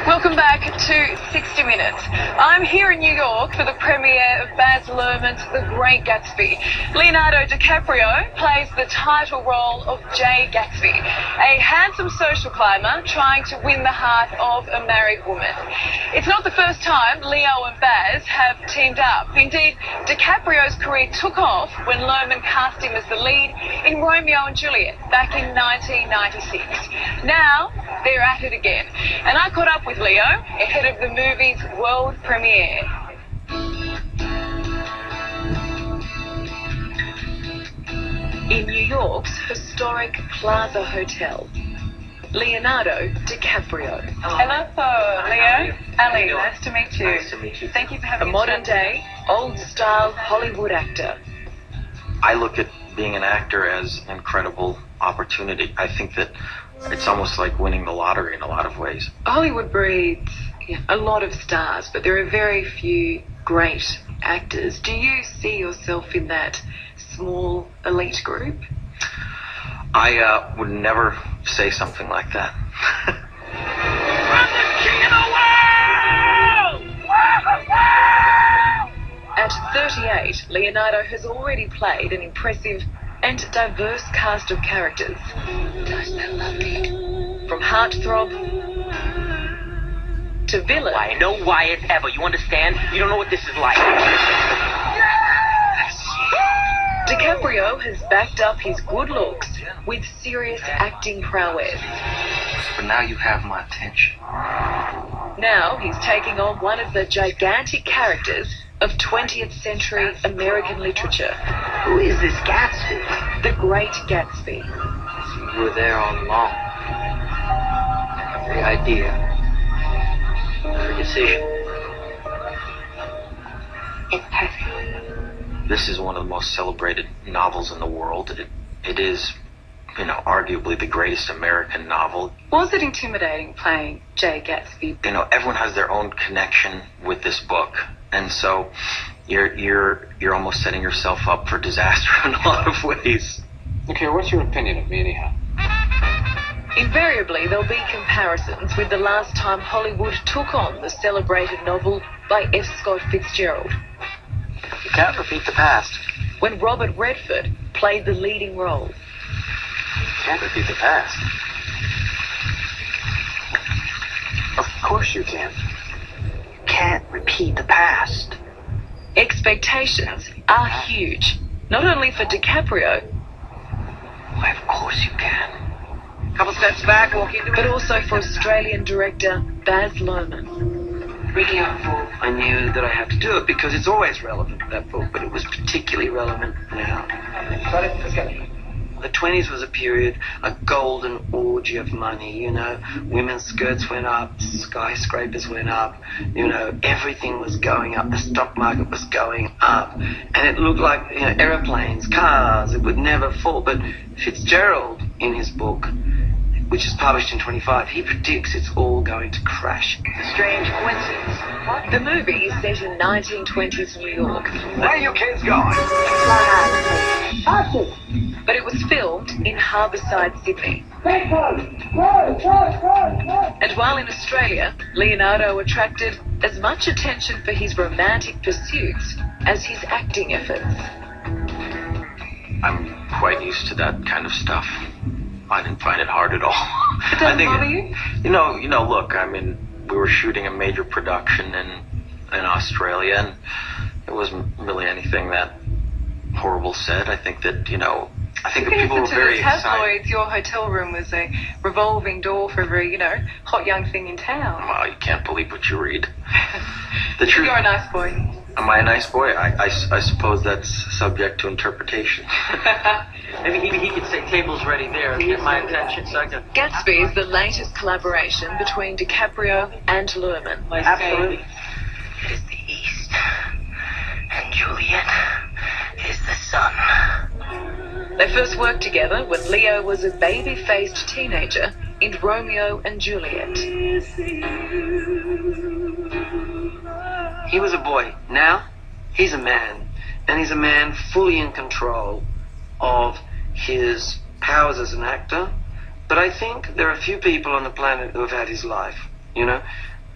Welcome back to 60 Minutes. I'm here in New York for the premiere of Baz Luhrmann's The Great Gatsby. Leonardo DiCaprio plays the title role of Jay Gatsby, a handsome social climber trying to win the heart of a married woman. It's not the first time Leo and Baz have teamed up. Indeed, DiCaprio's career took off when Luhrmann cast him as the lead in Romeo and Juliet back in 1996. Now, they're at it again. And I caught up with Leo ahead of the movie's world premiere. In New York's historic Plaza Hotel, Leonardo DiCaprio. Hello, Leo. Ali, nice to meet you. Nice to meet you. Thank you for having me. A modern-day, old-style Hollywood actor. I look at being an actor as an incredible opportunity. I think that it's almost like winning the lottery in a lot of ways. Hollywood breeds a lot of stars, but there are very few great actors. Do you see yourself in that small elite group? I would never say something like that. I'm the king of the world! At 38, Leonardo has already played an impressive and diverse cast of characters. Doesn't that lovely? From heartthrob to villain. Why, no Wyatt ever, you understand? You don't know what this is like. DiCaprio has backed up his good looks with serious acting prowess. But now you have my attention. Now he's taking on one of the gigantic characters of 20th century American literature. Who is this Gatsby? The Great Gatsby. You were there all along. Every idea, every decision. It's perfect. This is one of the most celebrated novels in the world. It is, arguably the greatest American novel. Was it intimidating playing Jay Gatsby? Everyone has their own connection with this book. And so you're almost setting yourself up for disaster in a lot of ways. Okay, what's your opinion of me anyhow? Invariably, there'll be comparisons with the last time Hollywood took on the celebrated novel by F. Scott Fitzgerald. You can't repeat the past. When Robert Redford played the leading role. You can't repeat the past. Of course you can. You can't repeat the past. Expectations are huge, not only for DiCaprio, Why, of course you can. Couple steps back, walk into it. but also for Australian director Baz Luhrmann. Reading out a book, I knew that I had to do it because it's always relevant, that book, but it was particularly relevant now. Got it? Let's go. The 20s was a period, a golden orgy of money, Women's skirts went up, skyscrapers went up, everything was going up. The stock market was going up. And it looked like, airplanes, cars, it would never fall. But Fitzgerald, in his book, which is published in 25, he predicts it's all going to crash. A strange coincidence. The movie is set in 1920s New York, Where are you kids going? but it was filmed in Harbourside, Sydney. And while in Australia, Leonardo attracted as much attention for his romantic pursuits as his acting efforts. I'm quite used to that kind of stuff. I didn't find it hard at all. It doesn't bother you? Look, we were shooting a major production in Australia, and it wasn't really anything that horrible said. I think that, I think that people were very excited. Tabloids, your hotel room was a revolving door for every, hot young thing in town. Well, you can't believe what you read. The truth. You're a nice boy. Am I a nice boy? I suppose that's subject to interpretation. Maybe he could say table's ready there and get my attention so I can... Gatsby is the latest collaboration between DiCaprio and Luhrmann. Absolutely. It is the East, and Juliet is the sun. They first worked together when Leo was a baby-faced teenager in Romeo and Juliet. He was a boy. Now, he's a man. And he's a man fully in control of his powers as an actor. But I think there are a few people on the planet who have had his life. You know,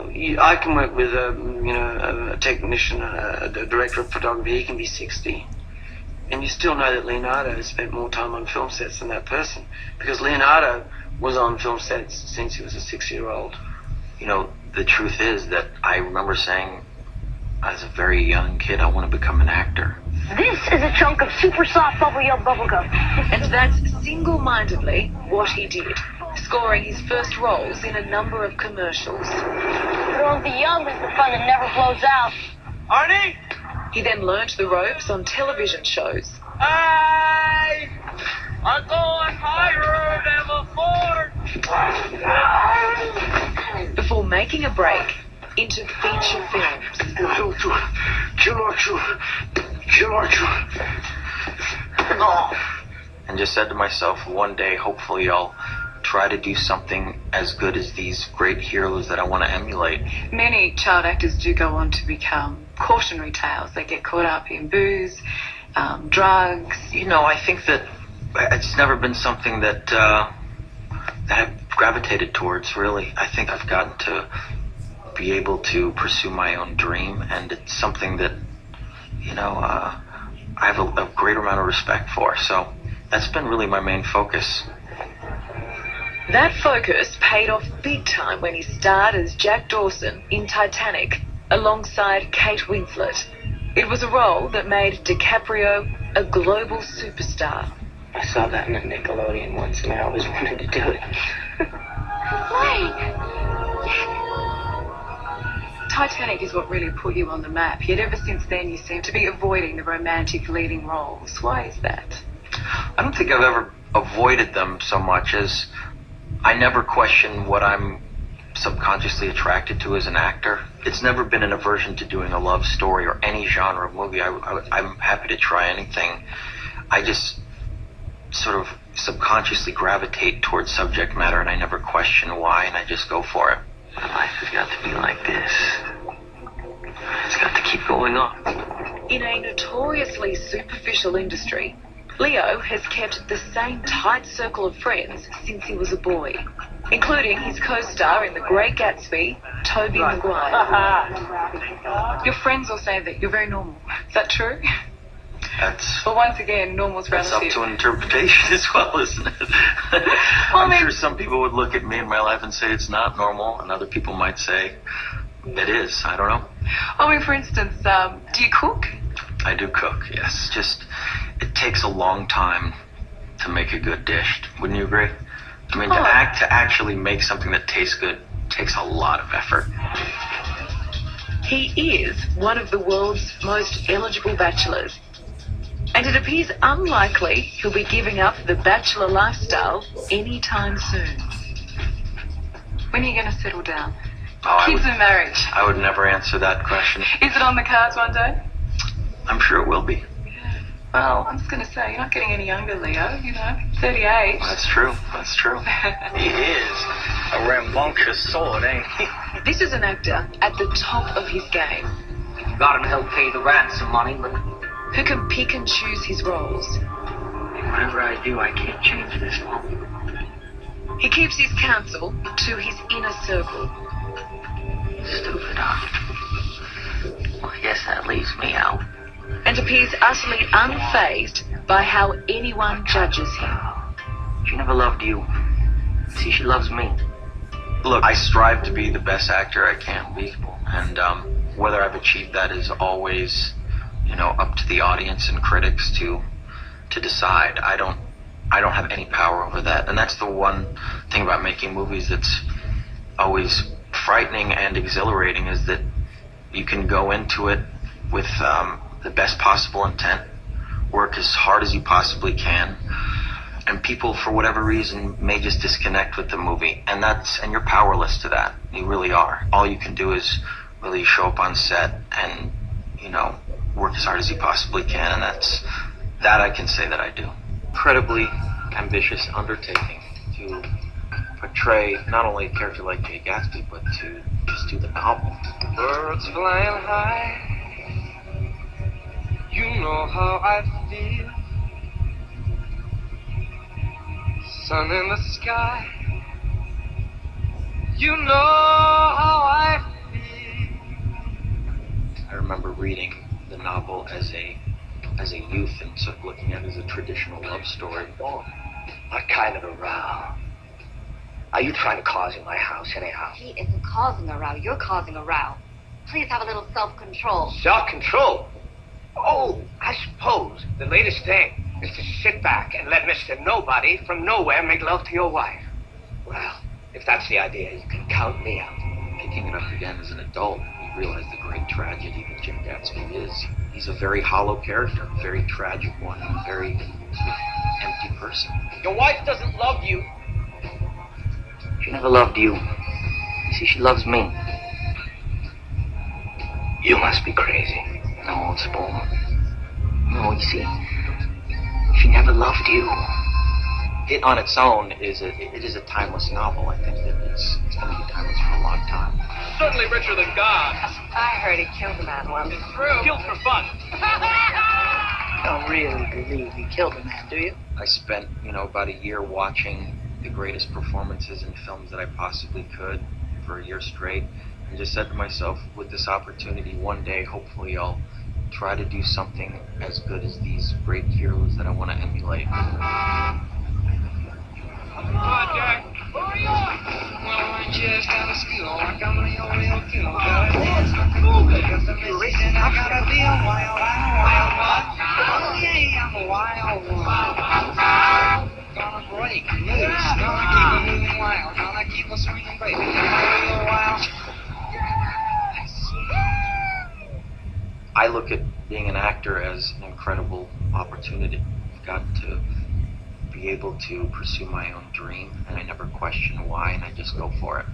I can work with a technician, a director of photography. He can be 60, and you still know that Leonardo has spent more time on film sets than that person, because Leonardo was on film sets since he was a 6-year-old. You know, the truth is that I remember saying, as a very young kid, I want to become an actor. This is a chunk of super soft bubble yum bubblegum. And that's single-mindedly what he did, scoring his first roles in a number of commercials. Throwing the yum is the fun that never flows out. Arnie? He then learnt the ropes on television shows. Hey! I'm going higher than before! Before making a break into feature films. And just said to myself, one day, hopefully, I'll try to do something as good as these great heroes that I want to emulate. Many child actors do go on to become cautionary tales. They get caught up in booze, drugs. You know, I think that it's never been something that I've gravitated towards, really. I think I've gotten to be able to pursue my own dream, and it's something that, you know, I have a great amount of respect for. So that's been really my main focus. That focus paid off big time when he starred as Jack Dawson in Titanic alongside Kate Winslet. It was a role that made DiCaprio a global superstar. I saw that in a Nickelodeon once and I always wanted to do it. Titanic is what really put you on the map, yet ever since then you seem to be avoiding the romantic leading roles. Why is that? I don't think I've ever avoided them so much as I never question what I'm subconsciously attracted to as an actor. It's never been an aversion to doing a love story or any genre of movie. I'm happy to try anything. I just sort of subconsciously gravitate towards subject matter, and I never question why, and I just go for it. My life has got to be like this. It's got to keep going on. In a notoriously superficial industry, Leo has kept the same tight circle of friends since he was a boy, including his co-star in The Great Gatsby, Tobey Maguire. Your friends all say that you're very normal. Is that true? Well, once again, normal's relative. That's up to interpretation as well, isn't it? I'm sure some people would look at me in my life and say it's not normal, and other people might say it is. I don't know. I mean, for instance, do you cook? I do cook, yes. Just, it takes a long time to make a good dish. Wouldn't you agree? I mean, to actually make something that tastes good takes a lot of effort. He is one of the world's most eligible bachelors. And it appears unlikely he'll be giving up the bachelor lifestyle anytime soon. When are you going to settle down? Kids and marriage. I would never answer that question. Is it on the cards one day? I'm sure it will be. Well, I'm just going to say, you're not getting any younger, Leo, you know, 38. Well, that's true. That's true. He is a rambunctious sword, ain't he? This is an actor at the top of his game. Got him to help pay the ransom money, but who can pick and choose his roles. Whatever I do, I can't change this one. He keeps his counsel to his inner circle. Stupid, huh? Well, I guess that leaves me out. And appears utterly unfazed by how anyone judges him. She never loved you. See, she loves me. Look, I strive to be the best actor I can be. And whether I've achieved that is always, you know, up to the audience and critics to decide. I don't have any power over that. And that's the one thing about making movies that's always frightening and exhilarating, is that you can go into it with the best possible intent, work as hard as you possibly can, and people, for whatever reason, may just disconnect with the movie, and you're powerless to that. You really are. All you can do is really show up on set and, you know, work as hard as you possibly can, and that I can say that I do. Incredibly ambitious undertaking to portray not only a character like Jay Gatsby, but to just do the novel. Birds flying high, you know how I feel. Sun in the sky, you know remember reading the novel as a youth and sort of looking at it as a traditional love story. Oh, what kind of a row? Are you trying to cause in my house anyhow? He isn't causing a row. You're causing a row. Please have a little self-control. Self-control? Oh, I suppose the latest thing is to sit back and let Mr. Nobody from nowhere make love to your wife. Well, if that's the idea, you can count me out. Picking it up again as an adult, you realize the great tragedy that Jim Gatsby is. He's a very hollow character, a very tragic one, a very empty person. Your wife doesn't love you. She never loved you. You see, she loves me. You must be crazy. No, it's Paul. No, you see, she never loved you. It on its own is a timeless novel. I think that it's going to be timeless for a long time. Certainly richer than God. I heard he killed a man once. It's true. Killed for fun. You don't really believe he killed a man, do you? I spent, about a year watching the greatest performances in films that I possibly could for a year straight, and just said to myself, with this opportunity, one day, hopefully, I'll try to do something as good as these great heroes that I want to emulate. Come on, Jack. Hurry up! Well, I just got a skill. I got my own little kill. Move it. Got the message and I gotta be a wild one. Oh, yeah, I'm a wild one. Gonna break loose. Gonna keep it moving wild. Gonna keep it swinging, baby. Gonna be wild. I look at being an actor as an incredible opportunity. I've got to be able to pursue my own dream, and I never question why, and I just go for it.